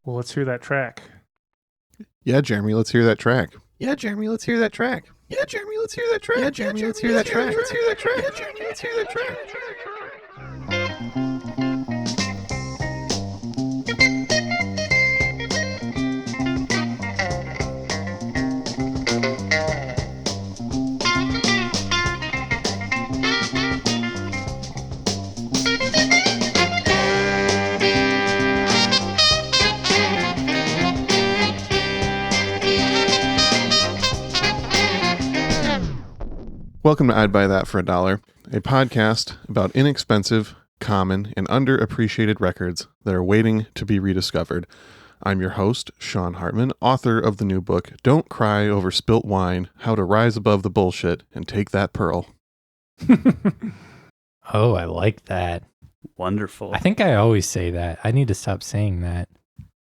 Well, let's hear that track. Yeah, Jeremy, let's hear that track. Yeah, Jeremy, let's hear that track. Yeah, Jeremy, let's hear that track. Yeah, Jeremy, let's hear that track. Let's hear that track. Yeah, Jeremy, let's hear that track. Welcome to I'd Buy That for $1, a podcast about inexpensive, common, and underappreciated records that are waiting to be rediscovered. I'm your host, Sean Hartman, author of the new book, Don't Cry Over Spilt Wine, How to Rise Above the Bullshit and Take That Pearl. Oh, I like that. Wonderful. I think I always say that. I need to stop saying that.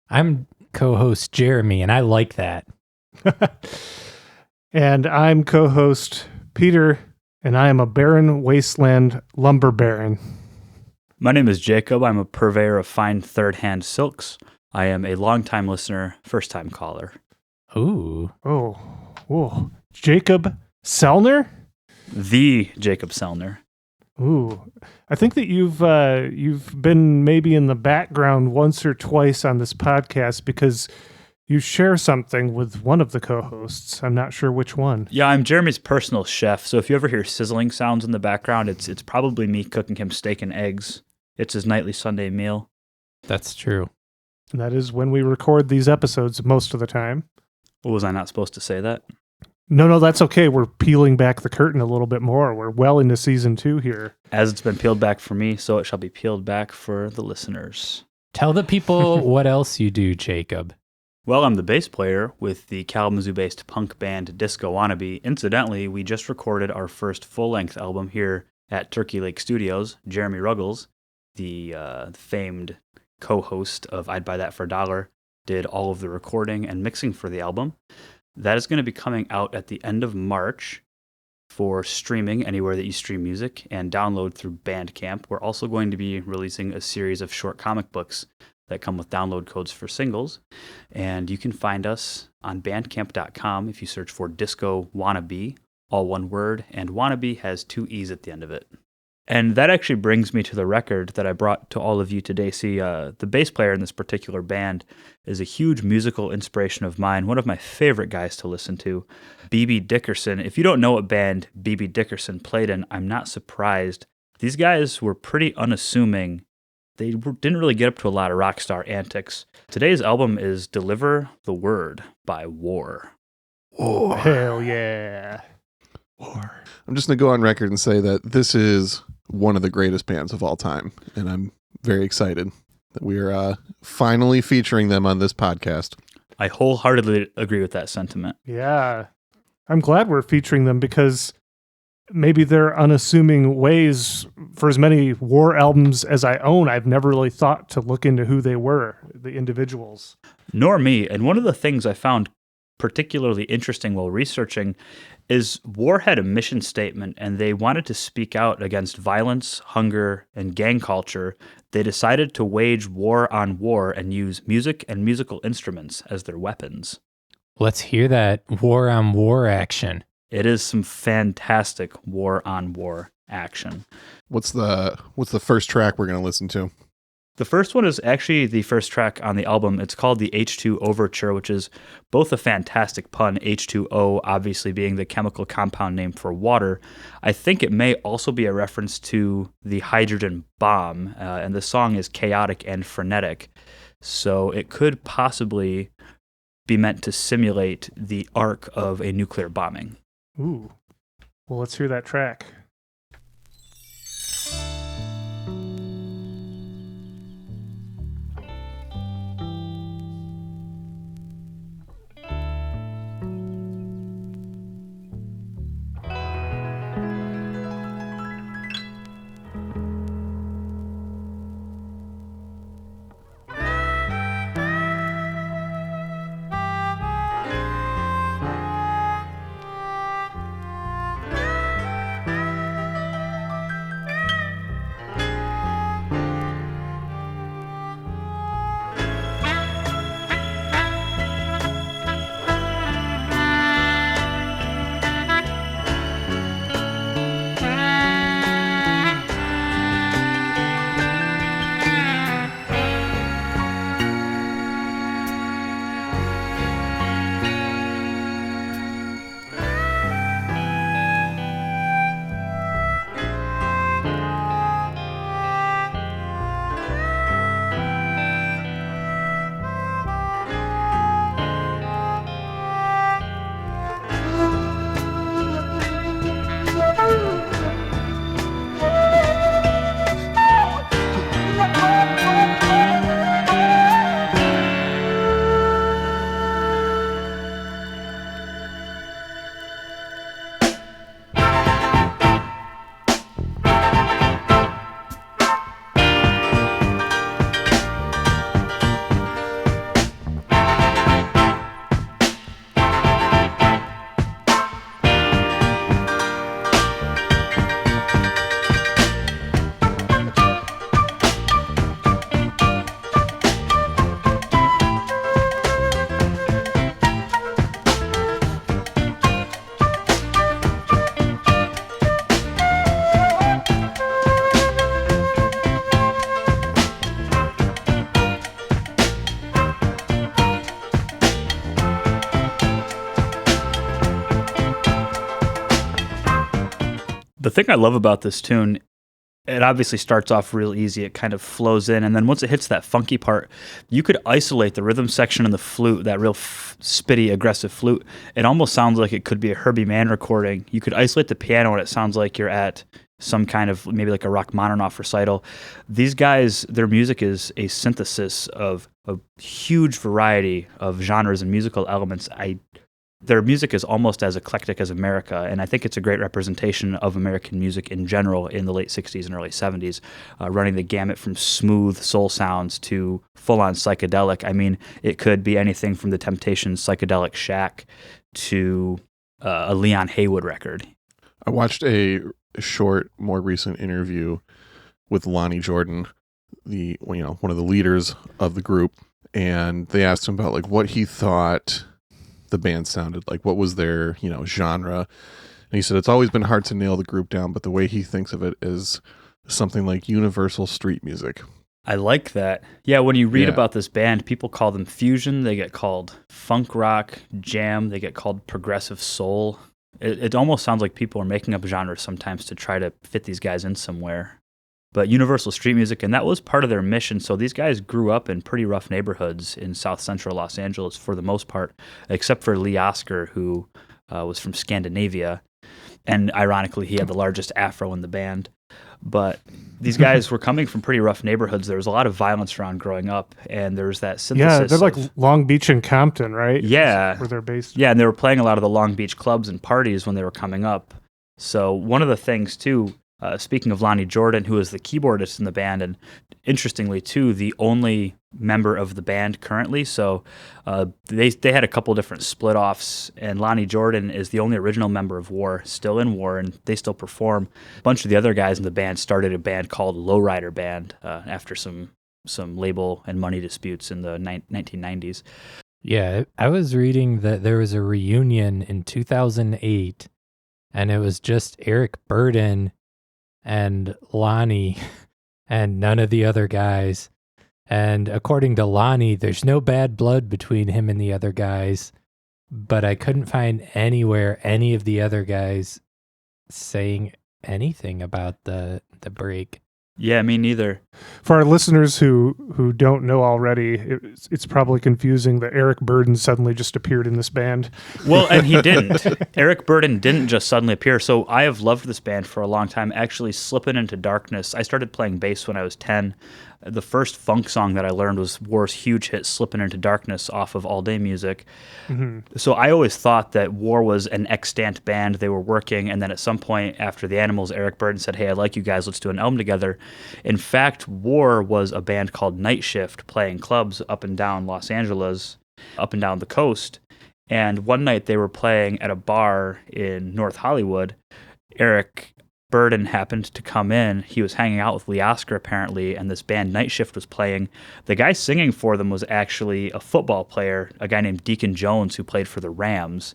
I'm co-host Jeremy, and I like that. And I'm co-host Peter, and I am a barren wasteland lumber baron. My name is Jacob. I'm a purveyor of fine third-hand silks. I am a long-time listener, first-time caller. Ooh. Oh, Jakab Selner? The Jakab Selner. Ooh, I think that you've been maybe in the background once or twice on this podcast because you share something with one of the co-hosts. I'm not sure which one. Yeah, I'm Jeremy's personal chef, so if you ever hear sizzling sounds in the background, it's probably me cooking him steak and eggs. It's his nightly Sunday meal. That's true. And that is when we record these episodes most of the time. Well, was I not supposed to say that? No, that's okay. We're peeling back the curtain a little bit more. We're well into season 2 here. As it's been peeled back for me, so it shall be peeled back for the listeners. Tell the people what else you do, Jacob. Well, I'm the bass player with the Kalamazoo-based punk band Disco Wannabe. Incidentally, we just recorded our first full-length album here at Turkey Lake Studios. Jeremy Ruggles, the famed co-host of I'd Buy That for $1, did all of the recording and mixing for the album. That is going to be coming out at the end of March for streaming anywhere that you stream music and download through Bandcamp. We're also going to be releasing a series of short comic books that come with download codes for singles. And you can find us on bandcamp.com if you search for Disco Wannabe, all one word, and Wannabe has 2 E's at the end of it. And that actually brings me to the record that I brought to all of you today. See, the bass player in this particular band is a huge musical inspiration of mine, one of my favorite guys to listen to, B.B. Dickerson. If you don't know what band B.B. Dickerson played in, I'm not surprised. These guys were pretty unassuming. They didn't really get up to a lot of rock star antics. Today's album is Deliver the Word by War. War. Hell yeah. War. I'm just going to go on record and say that this is one of the greatest bands of all time, and I'm very excited that we are finally featuring them on this podcast. I wholeheartedly agree with that sentiment. Yeah. I'm glad we're featuring them because maybe their unassuming ways, for as many War albums as I own, I've never really thought to look into who they were, the individuals. Nor me. And one of the things I found particularly interesting while researching is War had a mission statement and they wanted to speak out against violence, hunger, and gang culture. They decided to wage war on war and use music and musical instruments as their weapons. Let's hear that war on war action. It is some fantastic war on war action. What's the first track we're going to listen to? The first one is actually the first track on the album. It's called the H2 Overture, which is both a fantastic pun, H2O obviously being the chemical compound name for water. I think it may also be a reference to the hydrogen bomb, and the song is chaotic and frenetic. So it could possibly be meant to simulate the arc of a nuclear bombing. Ooh. Well, let's hear that track. The thing I love about this tune, it obviously starts off real easy. It kind of flows in, and then once it hits that funky part, you could isolate the rhythm section and the flute, that real spitty, aggressive flute. It almost sounds like it could be a Herbie Mann recording. You could isolate the piano, and it sounds like you're at some kind of, maybe like a Rachmaninoff recital. These guys, their music is a synthesis of a huge variety of genres and musical elements. Their music is almost as eclectic as America, and I think it's a great representation of American music in general in the late 60s and early 70s, running the gamut from smooth soul sounds to full-on psychedelic. I mean, it could be anything from the Temptations' Psychedelic Shack to a Leon Haywood record. I watched a short, more recent interview with Lonnie Jordan, one of the leaders of the group, and they asked him about like what he thought the band sounded like, what was their genre, and he said it's always been hard to nail the group down, but the way he thinks of it is something like universal street music. I like that. Yeah, when you read about this band, people call them fusion, they get called funk rock, jam, they get called progressive soul. It almost sounds like people are making up genres sometimes to try to fit these guys in somewhere. But universal street music, and that was part of their mission. So these guys grew up in pretty rough neighborhoods in south central Los Angeles for the most part, except for Lee Oskar, who was from Scandinavia. And ironically, he had the largest afro in the band. But these guys were coming from pretty rough neighborhoods. There was a lot of violence around growing up, and there was that synthesis. Yeah, they're like Long Beach and Compton, right? Yeah. Where they're based. Yeah, and they were playing a lot of the Long Beach clubs and parties when they were coming up. So one of the things, too, speaking of Lonnie Jordan, who is the keyboardist in the band, and interestingly, too, the only member of the band currently. So they had a couple different split-offs, and Lonnie Jordan is the only original member of War, still in War, and they still perform. A bunch of the other guys in the band started a band called Lowrider Band after some label and money disputes in the 1990s. Yeah, I was reading that there was a reunion in 2008, and it was just Eric Burden and Lonnie and none of the other guys. And according to Lonnie, there's no bad blood between him and the other guys, but I couldn't find anywhere any of the other guys saying anything about the break. Yeah, me neither. For our listeners who don't know already, it's probably confusing that Eric Burden suddenly just appeared in this band. Well, and he didn't. Eric Burden didn't just suddenly appear. So I have loved this band for a long time, actually Slippin' Into Darkness. I started playing bass when I was 10. The first funk song that I learned was War's huge hit Slippin' Into Darkness off of All Day Music. Mm-hmm. So I always thought that War was an extant band. They were working, and then at some point after the Animals, Eric Burden said, "Hey, I like you guys. Let's do an album together." In fact, War was a band called Night Shift playing clubs up and down Los Angeles, up and down the coast. And one night they were playing at a bar in North Hollywood. Eric Burden happened to come in. He was hanging out with Lee Oskar apparently, and this band Night Shift was playing. The guy singing for them was actually a football player, a guy named Deacon Jones, who played for the Rams.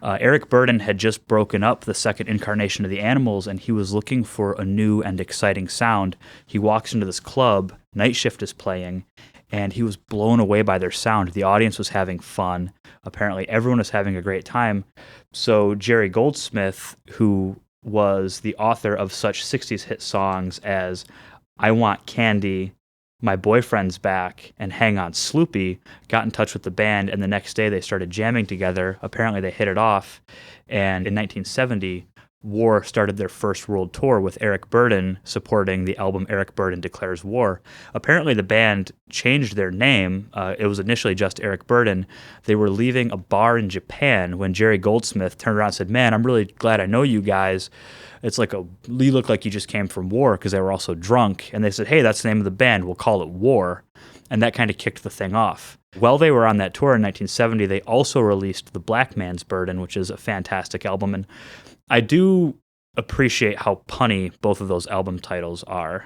Eric Burden had just broken up the second incarnation of the Animals, and he was looking for a new and exciting sound. He walks into this club, Night Shift is playing, and he was blown away by their sound. The audience was having fun. Apparently everyone was having a great time. So Jerry Goldsmith, who was the author of such 60s hit songs as I Want Candy, My Boyfriend's Back, and Hang On Sloopy, got in touch with the band, and the next day they started jamming together. Apparently they hit it off, and in 1970, War started their first world tour with Eric Burden supporting the album Eric Burden Declares War. Apparently the band changed their name. It was initially just Eric Burden. They were leaving a bar in Japan when Jerry Goldsmith turned around and said, "Man, I'm really glad I know you guys. It's like you look like you just came from War," because they were also drunk. And they said, "Hey, that's the name of the band. We'll call it War." And that kind of kicked the thing off. While they were on that tour in 1970, they also released The Black Man's Burden, which is a fantastic album. And I do appreciate how punny both of those album titles are.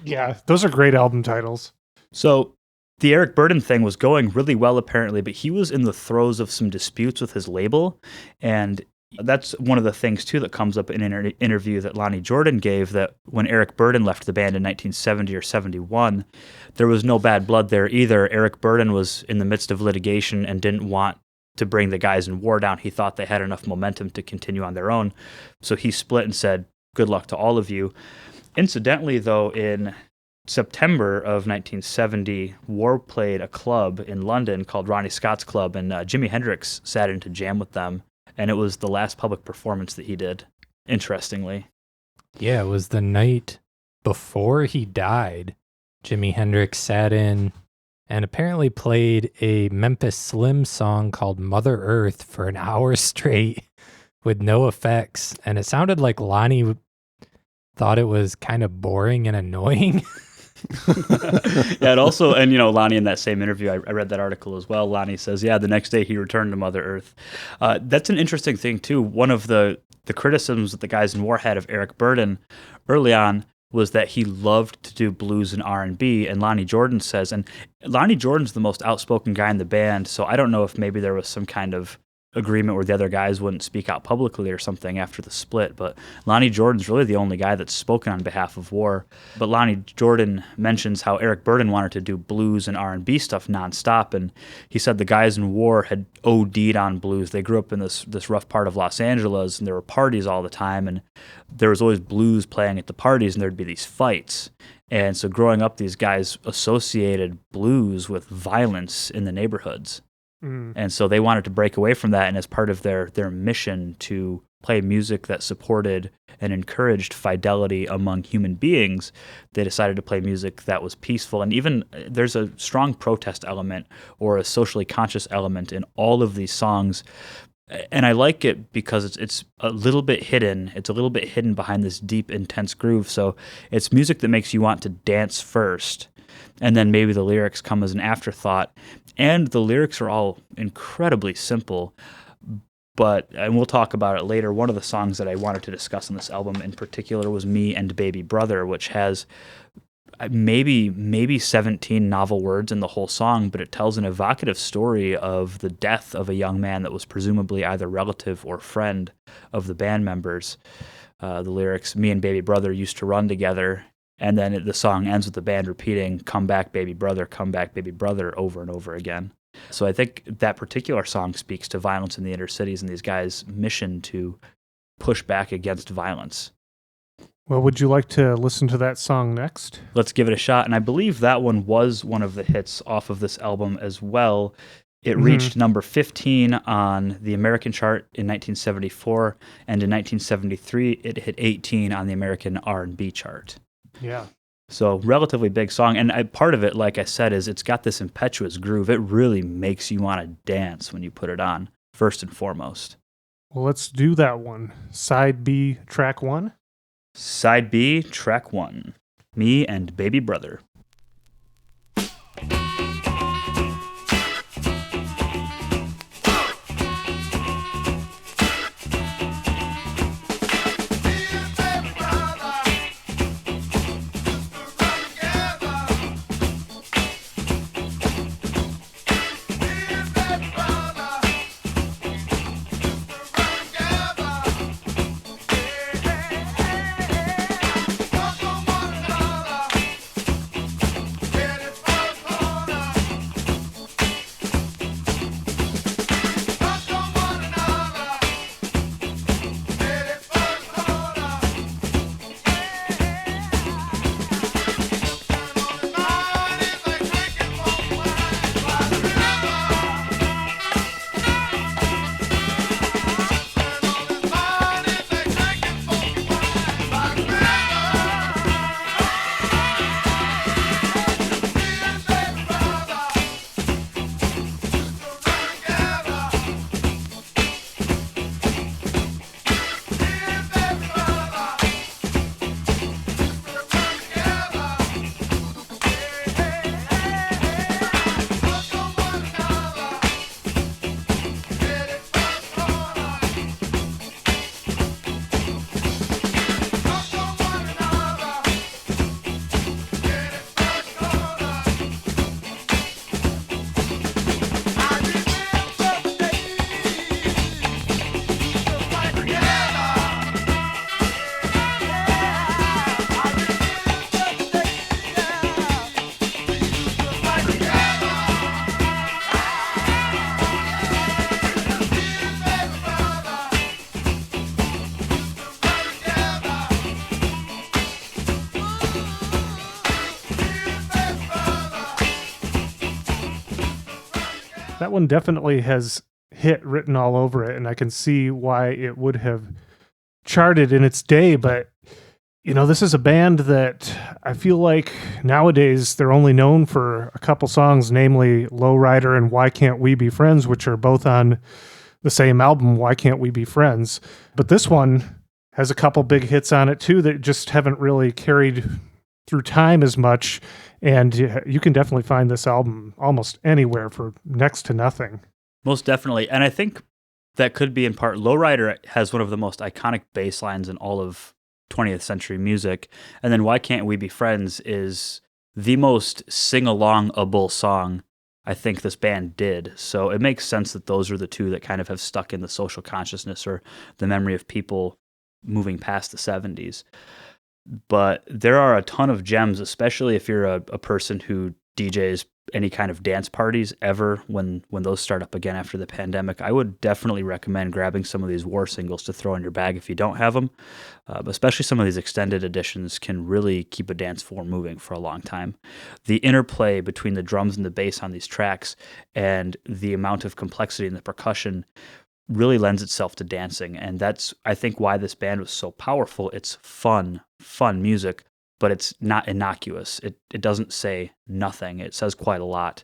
Yeah, those are great album titles. So the Eric Burden thing was going really well, apparently, but he was in the throes of some disputes with his label. And that's one of the things, too, that comes up in an interview that Lonnie Jordan gave, that when Eric Burden left the band in 1970 or 71, there was no bad blood there either. Eric Burden was in the midst of litigation and didn't want to bring the guys in War down. He thought they had enough momentum to continue on their own. So he split and said, good luck to all of you. Incidentally, though, in September of 1970, War played a club in London called Ronnie Scott's Club, and Jimi Hendrix sat in to jam with them, and it was the last public performance that he did, interestingly. Yeah, it was the night before he died. Jimi Hendrix sat in and apparently played a Memphis Slim song called Mother Earth for an hour straight with no effects, and it sounded like Lonnie thought it was kind of boring and annoying. Yeah, and also, and Lonnie in that same interview, I read that article as well. Lonnie says, yeah, the next day he returned to Mother Earth. That's an interesting thing too. One of the criticisms that the guys in War had of Eric Burdon early on was that he loved to do blues and R&B, and Lonnie Jordan says, and Lonnie Jordan's the most outspoken guy in the band, so I don't know if maybe there was some kind of agreement where the other guys wouldn't speak out publicly or something after the split, but Lonnie Jordan's really the only guy that's spoken on behalf of War. But Lonnie Jordan mentions how Eric Burdon wanted to do blues and R&B stuff nonstop, and he said the guys in War had OD'd on blues. They grew up in this rough part of Los Angeles, and there were parties all the time, and there was always blues playing at the parties, and there'd be these fights. And so growing up, these guys associated blues with violence in the neighborhoods. And so they wanted to break away from that, and as part of their mission to play music that supported and encouraged fidelity among human beings, they decided to play music that was peaceful. And even there's a strong protest element or a socially conscious element in all of these songs. And I like it because it's a little bit hidden. It's a little bit hidden behind this deep, intense groove. So it's music that makes you want to dance first, and then maybe the lyrics come as an afterthought. And the lyrics are all incredibly simple, and we'll talk about it later. One of the songs that I wanted to discuss on this album in particular was Me and Baby Brother, which has maybe 17 novel words in the whole song, but it tells an evocative story of the death of a young man that was presumably either relative or friend of the band members. The lyrics, Me and Baby Brother used to run together. And then the song ends with the band repeating, come back, baby brother, over and over again. So I think that particular song speaks to violence in the inner cities and these guys' mission to push back against violence. Well, would you like to listen to that song next? Let's give it a shot. And I believe that one was one of the hits off of this album as well. It reached number 15 on the American chart in 1974, and in 1973 it hit 18 on the American R&B chart. Yeah. So relatively big song. And part of it, like I said, is it's got this impetuous groove. It really makes you want to dance when you put it on, first and foremost. Well, let's do that one. Side B, track 1. Side B, track 1. Me and Baby Brother. That one definitely has hit written all over it, and I can see why it would have charted in its day. But this is a band that I feel like nowadays they're only known for a couple songs, namely Lowrider and Why Can't We Be Friends, which are both on the same album, Why Can't We Be Friends. But this one has a couple big hits on it too that just haven't really carried through time as much. And you can definitely find this album almost anywhere for next to nothing. Most definitely. And I think that could be in part, Lowrider has one of the most iconic bass lines in all of 20th century music. And then Why Can't We Be Friends is the most sing-along-able song I think this band did. So it makes sense that those are the two that kind of have stuck in the social consciousness or the memory of people moving past the 70s. But there are a ton of gems, especially if you're a person who DJs any kind of dance parties ever when those start up again after the pandemic. I would definitely recommend grabbing some of these War singles to throw in your bag if you don't have them. Especially some of these extended editions can really keep a dance floor moving for a long time. The interplay between the drums and the bass on these tracks and the amount of complexity in the percussion really lends itself to dancing. And that's, I think, why this band was so powerful. It's fun music, but it's not innocuous. It doesn't say nothing. It says quite a lot.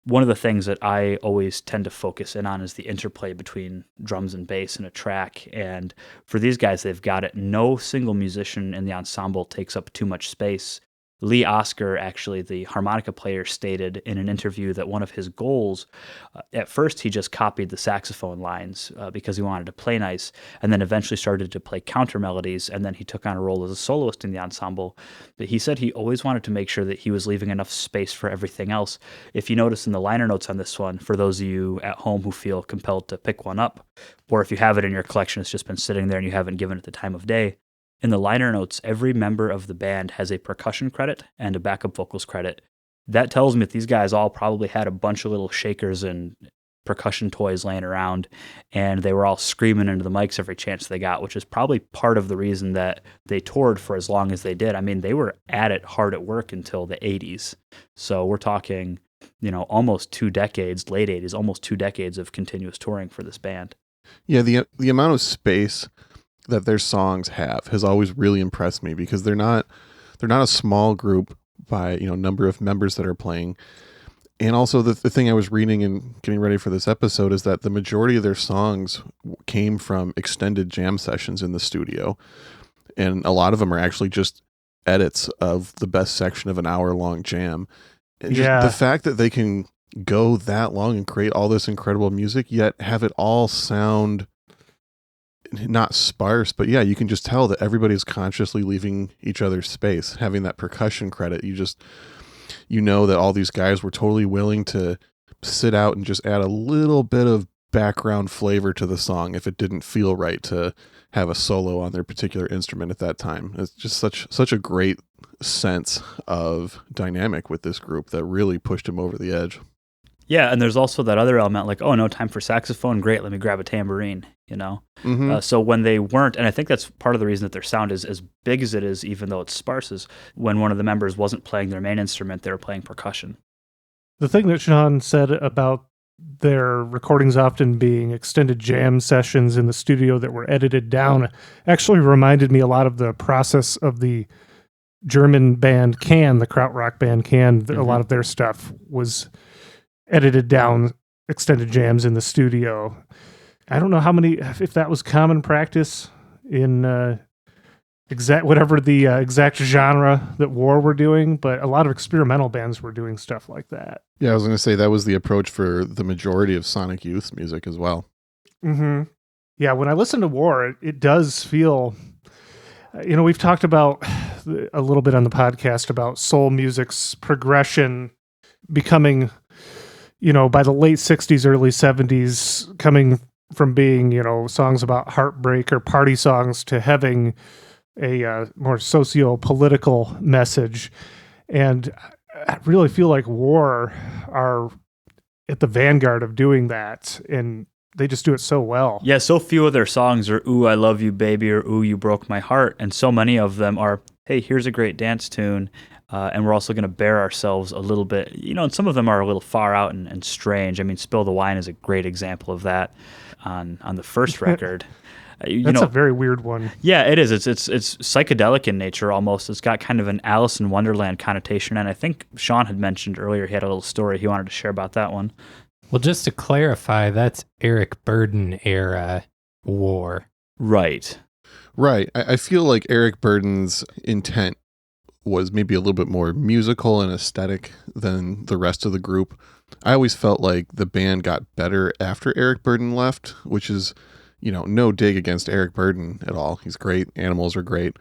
One of the things that I always tend to focus in on is the interplay between drums and bass in a track. And for these guys, they've got it. No single musician in the ensemble takes up too much space. Lee Oscar, actually, the harmonica player, stated in an interview that one of his goals, at first he just copied the saxophone lines because he wanted to play nice, and then eventually started to play counter melodies, and then he took on a role as a soloist in the ensemble. But he said he always wanted to make sure that he was leaving enough space for everything else. If you notice in the liner notes on this one, for those of you at home who feel compelled to pick one up, or if you have it in your collection, it's just been sitting there and you haven't given it the time of day, in the liner notes, every member of the band has a percussion credit and a backup vocals credit. That tells me that these guys all probably had a bunch of little shakers and percussion toys laying around, and they were all screaming into the mics every chance they got, which is probably part of the reason that they toured for as long as they did. I mean, they were at it hard at work until the 80s. So we're talking, almost 2 decades, late 80s, almost 2 decades of continuous touring for this band. Yeah, the amount of space that their songs have has always really impressed me because they're not a small group by number of members that are playing. And also the thing I was reading and getting ready for this episode is that the majority of their songs came from extended jam sessions in the studio, and a lot of them are actually just edits of the best section of an hour-long jam. And just the fact that they can go that long and create all this incredible music yet have it all sound not sparse, but yeah, you can just tell that everybody's consciously leaving each other's space. Having that percussion credit, you know that all these guys were totally willing to sit out and just add a little bit of background flavor to the song if it didn't feel right to have a solo on their particular instrument at that time. It's just such a great sense of dynamic with this group that really pushed him over the edge. Yeah, and there's also that other element like, oh, no time for saxophone? Great, let me grab a tambourine, Mm-hmm. So when they weren't, and I think that's part of the reason that their sound is as big as it is, even though it's sparse, is when one of the members wasn't playing their main instrument, they were playing percussion. The thing that Sean said about their recordings often being extended jam sessions in the studio that were edited down actually reminded me a lot of the process of the German band Can, the krautrock band Can. A lot of their stuff was edited down, extended jams in the studio. I don't know if that was common practice in whatever the exact genre that War were doing, but a lot of experimental bands were doing stuff like that. Yeah, I was going to say that was the approach for the majority of Sonic Youth's music as well. Mm-hmm. Yeah, when I listen to War, it does feel, we've talked about a little bit on the podcast about soul music's progression becoming, by the late 60s, early 70s, coming from being, songs about heartbreak or party songs to having a more socio-political message. And I really feel like War are at the vanguard of doing that, and they just do it so well. Yeah, so few of their songs are, ooh, I love you, baby, or ooh, you broke my heart. And so many of them are, hey, here's a great dance tune. and we're also going to bear ourselves a little bit. And some of them are a little far out and strange. I mean, Spill the Wine is a great example of that on the first record. That's a very weird one. Yeah, it is. It's psychedelic in nature almost. It's got kind of an Alice in Wonderland connotation, and I think Sean had mentioned earlier he had a little story he wanted to share about that one. Well, just to clarify, that's Eric Burdon era War. Right. Right. I feel like Eric Burdon's intent was maybe a little bit more musical and aesthetic than the rest of the group. I always felt like the band got better after Eric Burdon left, which is, no dig against Eric Burdon at all. He's great. Animals are great.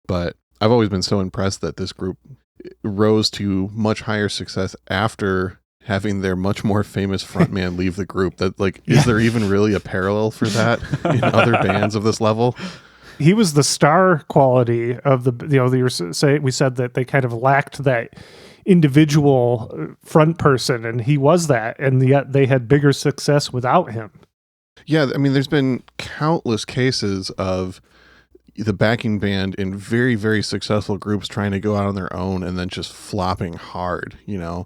But I've always been so impressed that this group rose to much higher success after having their much more famous frontman leave the group. That is there even really a parallel for that in other bands of this level? He was the star quality of we said that they kind of lacked that individual front person, and he was that, and yet they had bigger success without him. Yeah, I mean, there's been countless cases of the backing band in very, very successful groups trying to go out on their own and then just flopping hard, The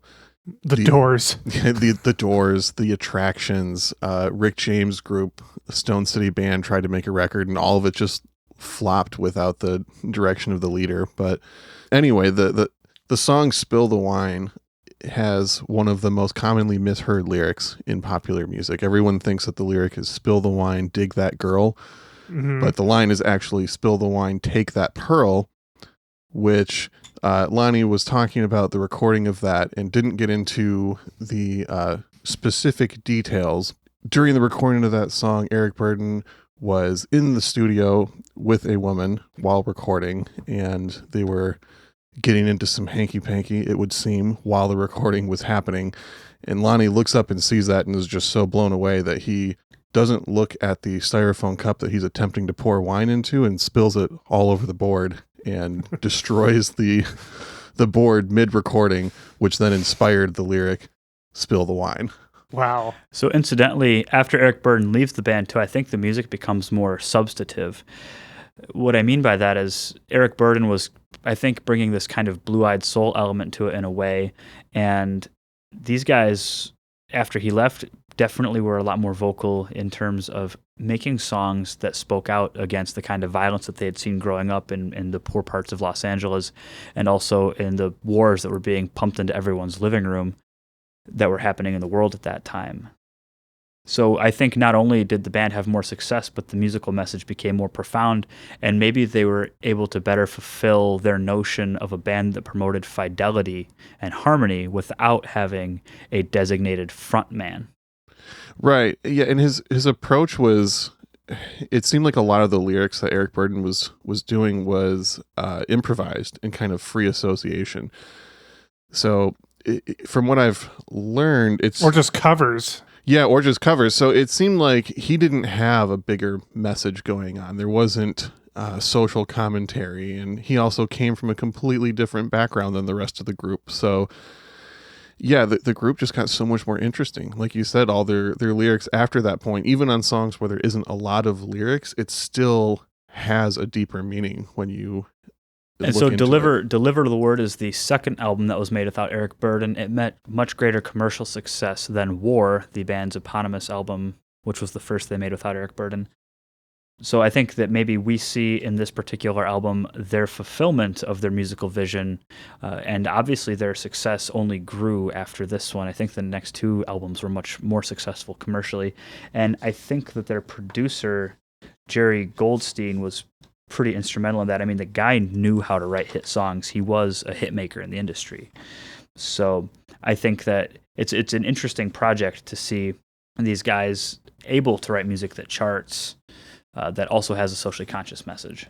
Doors. The Doors, the Attractions, Rick James group, Stone City Band tried to make a record, and all of it just flopped without the direction of the leader. But anyway, the song Spill the Wine has one of the most commonly misheard lyrics in popular music. Everyone thinks that the lyric is spill the wine, dig that girl. Mm-hmm. But the line is actually spill the wine, take that pearl, which Lonnie was talking about the recording of that and didn't get into the specific details. During the recording of that song, Eric Burdon was in the studio with a woman while recording, and they were getting into some hanky-panky, it would seem, while the recording was happening. And Lonnie looks up and sees that and is just so blown away that he doesn't look at the styrofoam cup that he's attempting to pour wine into and spills it all over the board and destroys the board mid-recording, which then inspired the lyric, Spill the Wine. Wow. So incidentally, after Eric Burdon leaves the band too, I think the music becomes more substantive. What I mean by that is Eric Burdon was, I think, bringing this kind of blue-eyed soul element to it in a way, and these guys, after he left, definitely were a lot more vocal in terms of making songs that spoke out against the kind of violence that they had seen growing up in the poor parts of Los Angeles, and also in the wars that were being pumped into everyone's living room that were happening in the world at that time. So I think not only did the band have more success, but the musical message became more profound, and maybe they were able to better fulfill their notion of a band that promoted fidelity and harmony without having a designated frontman. Right. Yeah, and his approach was, it seemed like a lot of the lyrics that Eric Burdon was doing was improvised and kind of free association. So from what I've learned, it's... Or just covers. Yeah, or just covers. So it seemed like he didn't have a bigger message going on. There wasn't social commentary, and he also came from a completely different background than the rest of the group. So yeah, the group just got so much more interesting. Like you said, all their lyrics after that point, even on songs where there isn't a lot of lyrics, it still has a deeper meaning when you and so Deliver the Word is the second album that was made without Eric Burdon. It met much greater commercial success than War, the band's eponymous album, which was the first they made without Eric Burdon. So I think that maybe we see in this particular album their fulfillment of their musical vision, and obviously their success only grew after this one. I think the next two albums were much more successful commercially, and I think that their producer, Jerry Goldstein, was pretty instrumental in that. I mean, the guy knew how to write hit songs. He was a hit maker in the industry. So I think that it's an interesting project to see these guys able to write music that charts, that also has a socially conscious message.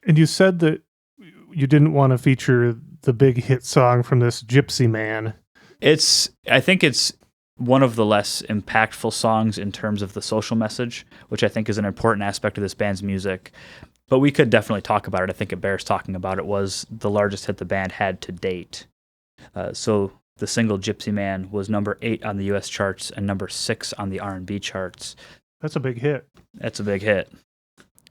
And you said that you didn't want to feature the big hit song from this Gypsy Man. I think it's one of the less impactful songs in terms of the social message, which I think is an important aspect of this band's music. But we could definitely talk about it. I think it bears talking about. It was the largest hit the band had to date. So the single Gypsy Man was number 8 on the U.S. charts and number 6 on the R&B charts. That's a big hit. That's a big hit.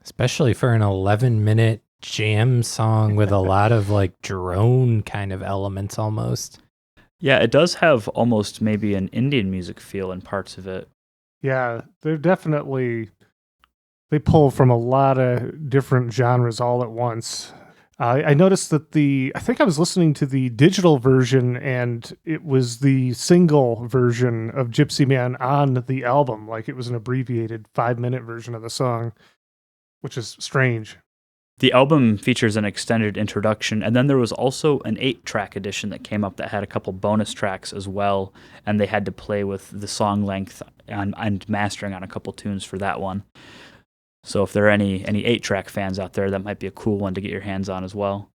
Especially for an 11-minute jam song with a lot of like drone kind of elements almost. Yeah, it does have almost maybe an Indian music feel in parts of it. Yeah, they're definitely, they pull from a lot of different genres all at once. I noticed that I think I was listening to the digital version, and it was the single version of Gypsy Man on the album. Like it was an abbreviated 5-minute version of the song, which is strange. The album features an extended introduction, and then there was also an 8-track edition that came up that had a couple bonus tracks as well, and they had to play with the song length and mastering on a couple tunes for that one. So if there are any 8-track fans out there, that might be a cool one to get your hands on as well.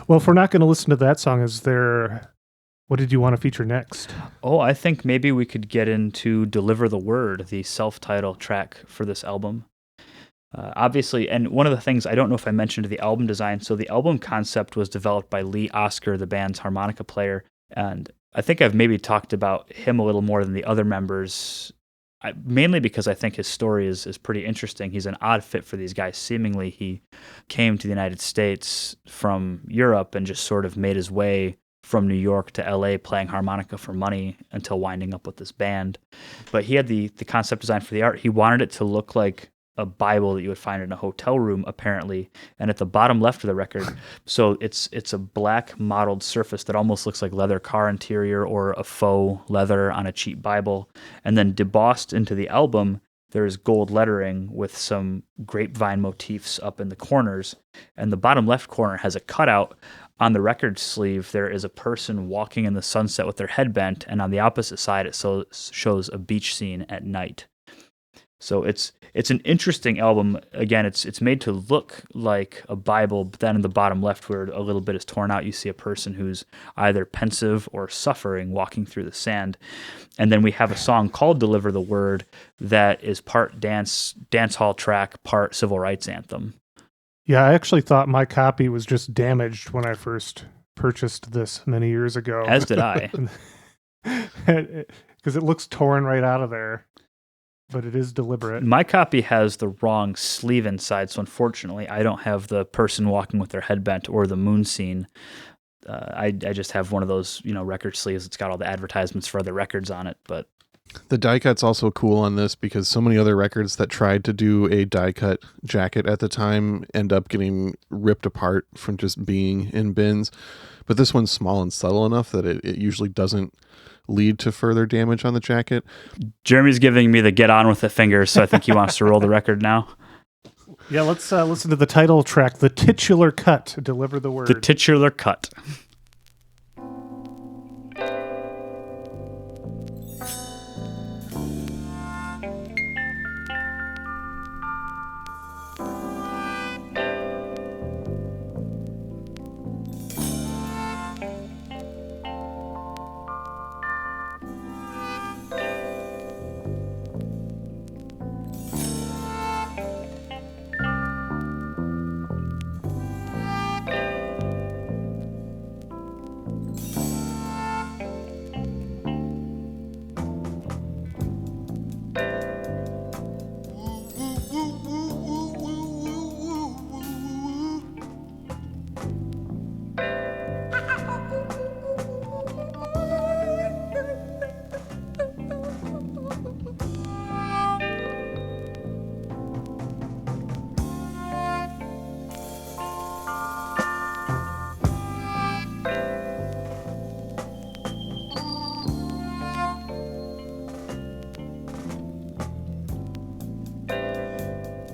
Well, if we're not going to listen to that song, what did you want to feature next? Oh, I think maybe we could get into Deliver the Word, the self-titled track for this album. Obviously, and one of the things, I don't know if I mentioned the album design, so the album concept was developed by Lee Oscar, the band's harmonica player, and I think I've maybe talked about him a little more than the other members, mainly because I think his story is pretty interesting. He's an odd fit for these guys. Seemingly, he came to the United States from Europe and just sort of made his way from New York to LA playing harmonica for money until winding up with this band. But he had the concept design for the art. He wanted it to look like a Bible that you would find in a hotel room, apparently. And at the bottom left of the record, so it's a black mottled surface that almost looks like leather car interior or a faux leather on a cheap Bible. And then debossed into the album, there's gold lettering with some grapevine motifs up in the corners. And the bottom left corner has a cutout. On the record sleeve, there is a person walking in the sunset with their head bent, and on the opposite side, it shows a beach scene at night. So it's an interesting album. Again, it's made to look like a Bible, but then in the bottom left where a little bit is torn out, you see a person who's either pensive or suffering walking through the sand. And then we have a song called Deliver the Word that is part dance hall track, part civil rights anthem. Yeah, I actually thought my copy was just damaged when I first purchased this many years ago. As did I. Because it looks torn right out of there. But it is deliberate. My copy has the wrong sleeve inside, so unfortunately, I don't have the person walking with their head bent or the moon scene. I just have one of those, record sleeves. It's got all the advertisements for other records on it. But the die cut's also cool on this because so many other records that tried to do a die cut jacket at the time end up getting ripped apart from just being in bins. But this one's small and subtle enough that it usually doesn't lead to further damage on the jacket. Jeremy's giving me the get on with the fingers, so I think he wants to roll the record now. Yeah, let's listen to the title track, The Titular Cut, Deliver the Word. The Titular Cut.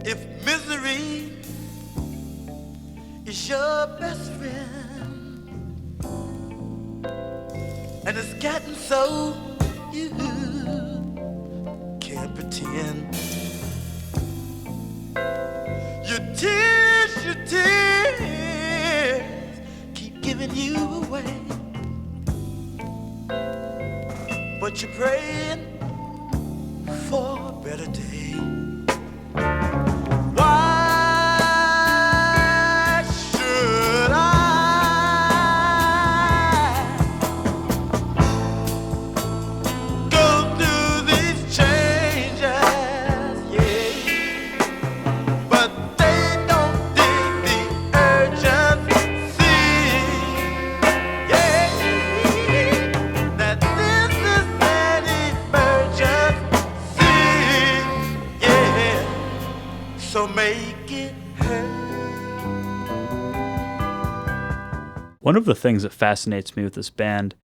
If misery is your best friend and it's gotten so you can't pretend, your tears keep giving you away, but you're praying for a better day. Why should I go through these changes? Yeah, but they don't will make it hurt. One of the things that fascinates me with this band,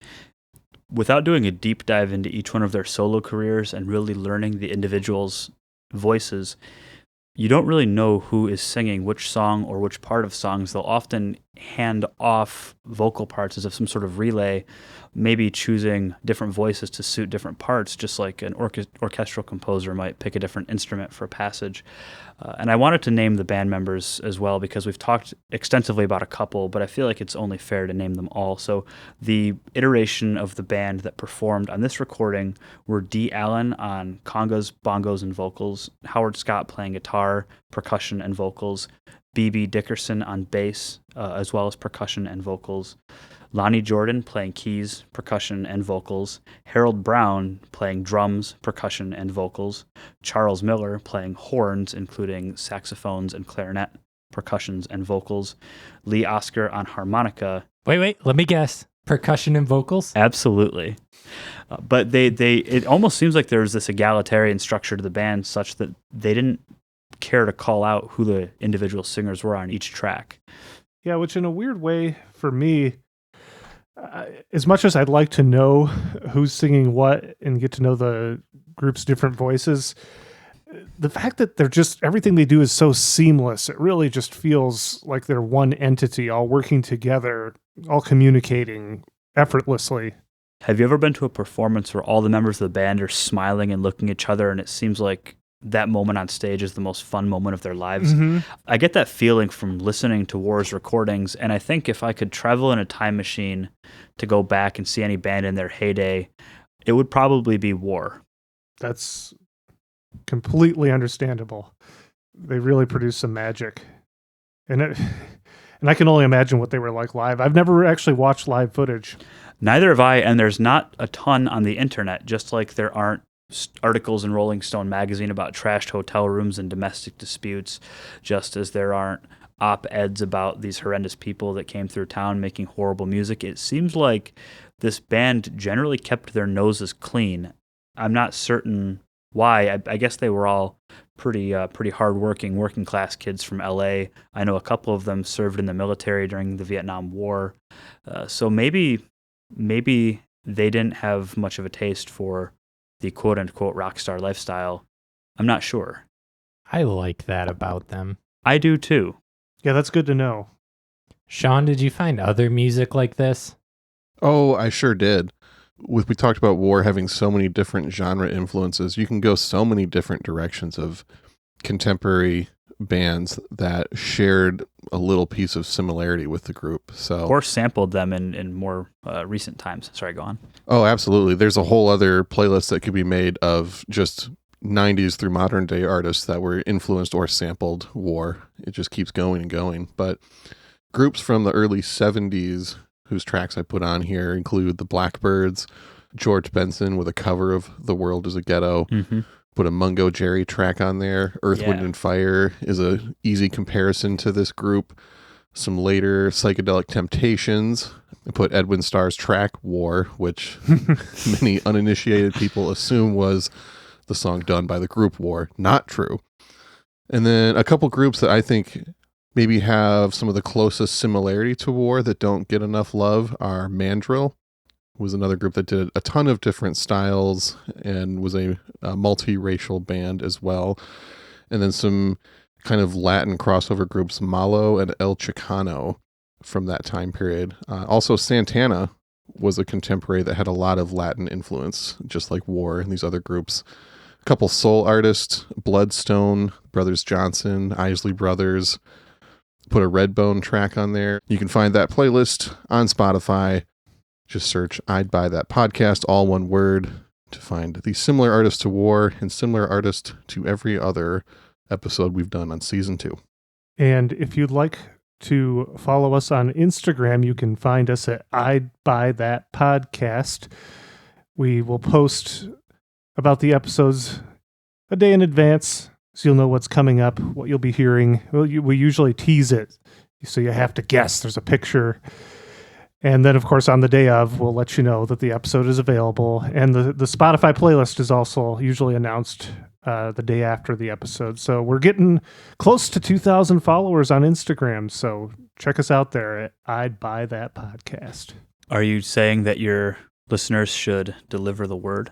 without doing a deep dive into each one of their solo careers and really learning the individuals' voices, you don't really know who is singing which song or which part of songs. They'll often hand off vocal parts as if some sort of relay, maybe choosing different voices to suit different parts, just like an orchestral composer might pick a different instrument for a passage. And I wanted to name the band members as well because we've talked extensively about a couple, but I feel like it's only fair to name them all. So the iteration of the band that performed on this recording were Dee Allen on congas, bongos, and vocals, Howard Scott playing guitar, percussion, and vocals, B.B. Dickerson on bass, as well as percussion and vocals, Lonnie Jordan playing keys, percussion, and vocals, Harold Brown playing drums, percussion, and vocals, Charles Miller playing horns, including saxophones and clarinet, percussions, and vocals, Lee Oscar on harmonica. Wait, let me guess. Percussion and vocals? Absolutely. But it almost seems like there's this egalitarian structure to the band such that they didn't care to call out who the individual singers were on each track. Yeah, which in a weird way for me, as much as I'd like to know who's singing what and get to know the group's different voices, the fact that they're just, everything they do is so seamless, it really just feels like they're one entity, all working together, all communicating effortlessly. Have you ever been to a performance where all the members of the band are smiling and looking at each other and it seems like that moment on stage is the most fun moment of their lives? Mm-hmm. I get that feeling from listening to War's recordings, and I think if I could travel in a time machine to go back and see any band in their heyday, it would probably be War. That's completely understandable. They really produce some magic. And I can only imagine what they were like live. I've never actually watched live footage. Neither have I, and there's not a ton on the internet, just like there aren't articles in Rolling Stone magazine about trashed hotel rooms and domestic disputes, just as there aren't op-eds about these horrendous people that came through town making horrible music. It seems like this band generally kept their noses clean. I'm not certain why. I guess they were all pretty hardworking, working class kids from LA. I know a couple of them served in the military during the Vietnam War. So maybe they didn't have much of a taste for the quote-unquote rock star lifestyle. I'm not sure. I like that about them. I do too. Yeah, that's good to know. Sean, did you find other music like this? Oh, I sure did. We talked about War having so many different genre influences. You can go so many different directions of contemporary bands that shared a little piece of similarity with the group. So, Or sampled them in more recent times. Sorry, go on. oh, absolutely. There's a whole other playlist that could be made of just 90s through modern day artists that were influenced or sampled War. It just keeps going and going. But groups from the early 70s whose tracks I put on here include the Blackbirds, George Benson with a cover of The World is a Ghetto, put a Mungo Jerry track on there. Earth, Wind, and Fire is a easy comparison to this group. Some later Psychedelic Temptations. I put Edwin Starr's track War, which many uninitiated people assume was the song done by the group War. Not true. And then a couple groups that I think maybe have some of the closest similarity to War that don't get enough love are Mandrill, was another group that did a ton of different styles and was a multiracial band as well. And then some kind of Latin crossover groups, Malo and El Chicano, from that time period. Also, Santana was a contemporary that had a lot of Latin influence, just like War and these other groups. A couple soul artists, Bloodstone, Brothers Johnson, Isley Brothers, put a Redbone track on there. You can find that playlist on Spotify. Just search I'd Buy That Podcast, all one word, to find the similar artists to War and similar artists to every other episode we've done on season 2. And if you'd like to follow us on Instagram, you can find us at I'd Buy That Podcast. We will post about the episodes a day in advance, so you'll know what's coming up, what you'll be hearing. We usually tease it, so you have to guess. There's a picture. And then, of course, on the day of, we'll let you know that the episode is available. And the Spotify playlist is also usually announced the day after the episode. So we're getting close to 2,000 followers on Instagram. So check us out there at I'd Buy That Podcast. Are you saying that your listeners should deliver the word?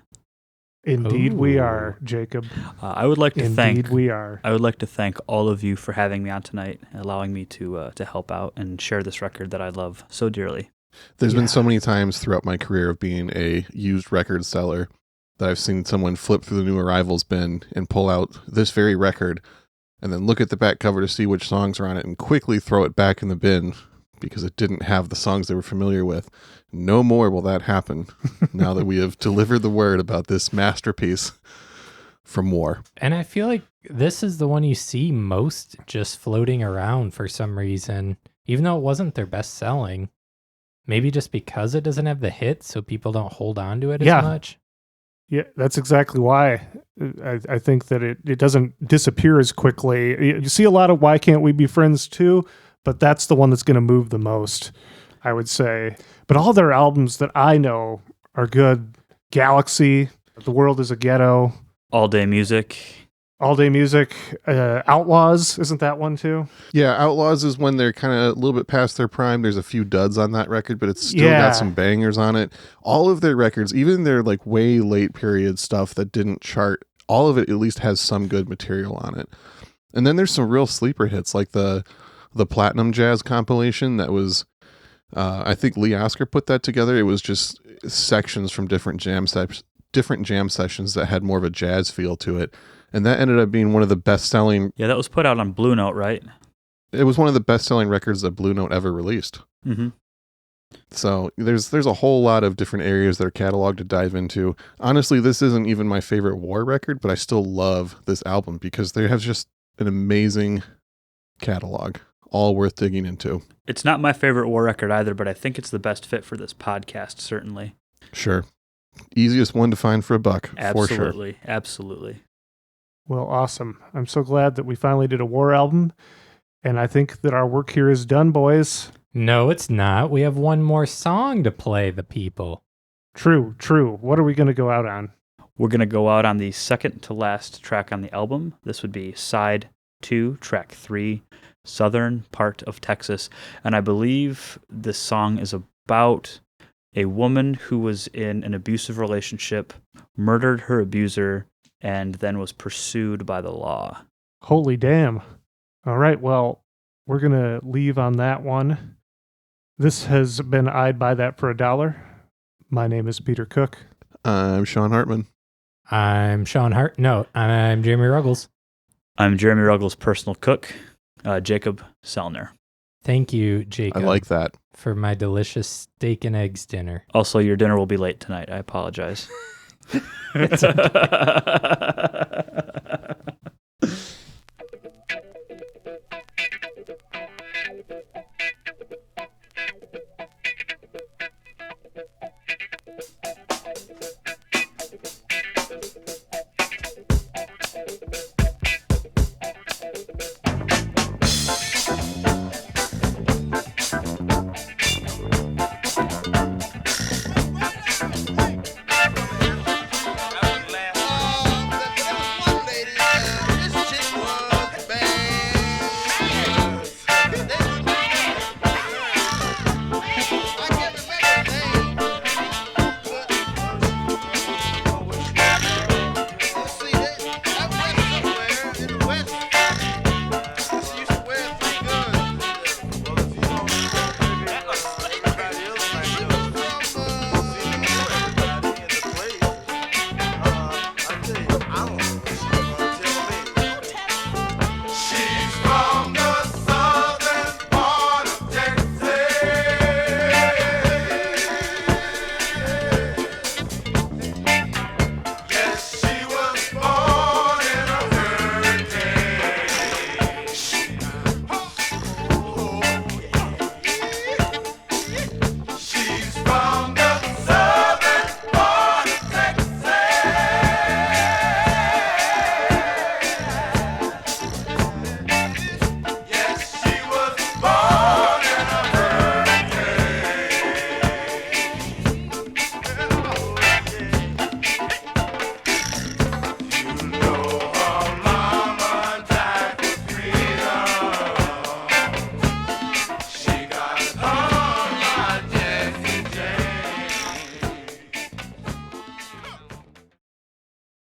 Indeed, we Ooh. are, Jacob. I would like to Indeed, we are. I would like to thank all of you for having me on tonight, allowing me to help out and share this record that I love so dearly. There's Yeah. been so many times throughout my career of being a used record seller that I've seen someone flip through the new arrivals bin and pull out this very record and then look at the back cover to see which songs are on it and quickly throw it back in the bin because it didn't have the songs they were familiar with. No more will that happen now that we have delivered the word about this masterpiece from War. And I feel like this is the one you see most just floating around for some reason, even though it wasn't their best selling. Maybe just because it doesn't have the hit, so people don't hold on to it Yeah. as much. Yeah, that's exactly why. I think that it doesn't disappear as quickly. You see a lot of Why Can't We Be Friends too, but that's the one that's going to move the most, I would say. But all their albums that I know are good. Galaxy, The World is a Ghetto, All Day Music. All Day Music, Outlaws, isn't that one too? Yeah, Outlaws is when they're kind of a little bit past their prime. There's a few duds on that record, but it's still Yeah. got some bangers on it. All of their records, even their like way late period stuff that didn't chart, all of it at least has some good material on it. And then there's some real sleeper hits like the Platinum Jazz compilation that was, I think Lee Oskar put that together. It was just sections from different jam sessions that had more of a jazz feel to it. And that ended up being one of the best-selling. Yeah, that was put out on Blue Note, right? It was one of the best-selling records that Blue Note ever released. Mm-hmm. So there's a whole lot of different areas that are cataloged to dive into. Honestly, this isn't even my favorite War record, but I still love this album because they have just an amazing catalog, all worth digging into. It's not my favorite War record either, but I think it's the best fit for this podcast, certainly. Sure. Easiest one to find for a buck, for sure. Absolutely. Absolutely. Well, awesome. I'm so glad that we finally did a War album. And I think that our work here is done, boys. No, it's not. We have one more song to play the people. True. What are we going to go out on? We're going to go out on the second to last track on the album. This would be side 2, track 3, Southern Part of Texas. And I believe this song is about a woman who was in an abusive relationship, murdered her abuser, and then was pursued by the law. Holy damn. All right, well, we're going to leave on that one. This has been I'd Buy That for $1. My name is Peter Cook. I'm Sean Hartman. I'm Sean Hart. No, I'm Jeremy Ruggles. I'm Jeremy Ruggles' personal cook, Jakab Selner. Thank you, Jacob, I like that. for my delicious steak and eggs dinner. Also, your dinner will be late tonight. I apologize. It's okay.